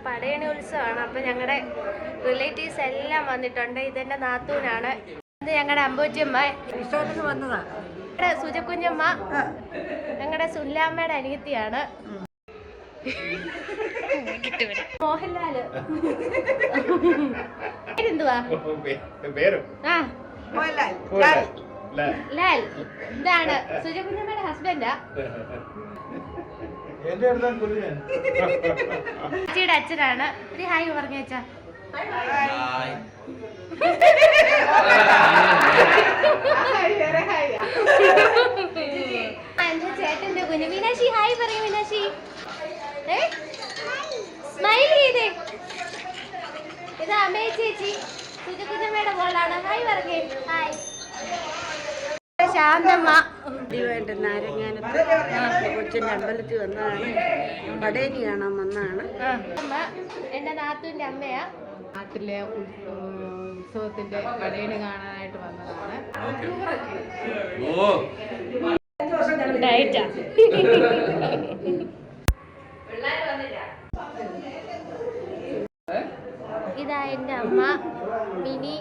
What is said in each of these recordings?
പടയണി ഉത്സവമാണ്. അപ്പം ഞങ്ങളുടെ റിലേറ്റീവ്സ് എല്ലാം വന്നിട്ടുണ്ട്. ഇതെൻ്റെ നാത്തൂനാണ്. ഇത് ഞങ്ങളുടെ അമ്പൂറ്റിയമ്മ, ഞങ്ങളുടെ സുജക്കുഞ്ഞമ്മ, ഞങ്ങളുടെ സുല്ലാമ്മയുടെ അനിയത്തിയാണ്. മോഹൻലാല് പേരെന്തുവാ? ലാൽ. ഇതാണ് സുജക്കുഞ്ഞമ്മയുടെ ഹസ്ബൻഡാ. ചേച്ചിയുടെ അച്ഛനാണ്. ഒരു ഹായ് പറഞ്ഞേച്ചാ. എന്റെ ചേട്ടന്റെ കുഞ്ഞ് മീനാക്ഷി ഹായ് പറയും. മീനാക്ഷി സ്മൈൽ ചെയ്തേ. ഇത് അമ്മേ ചേച്ചി സുജക്കുഞ്ഞമ്മയുടെ മോളാണ്. ഹായ് പറഞ്ഞേ. ഹായ്. ശാന്തമ്മ ആദ്യമായിട്ട് നാരങ്ങാനത്ത് കൊച്ചിൻ്റെ അമ്പലത്തിൽ വന്നതാണ്. പടേനി കാണാൻ വന്നതാണ്. എൻ്റെ നാത്തൂൻ്റെ അമ്മയാ. നാട്ടിലെ ഉത്സവത്തിന്റെ പടയണി കാണാനായിട്ട് വന്നതാണ്. ഇതാ എൻ്റെ അമ്മ മിനി.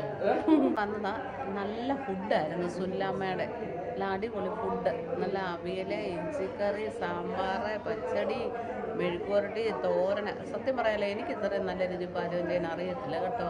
വന്നതാ. നല്ല ഫുഡായിരുന്നു സുല്ലാമ്മയുടെ. നല്ല അടിപൊളി ഫുഡ്. നല്ല അവിയല്, ഇഞ്ചിക്കറി, സാമ്പാർ, പച്ചടി, മെഴുക്കുവരട്ടി, തോരൻ. സത്യം പറയാലോ എനിക്ക് ഇത്രയും നല്ല രീതി പാചകം ചെയ്യാൻ അറിയത്തില്ല കേട്ടോ.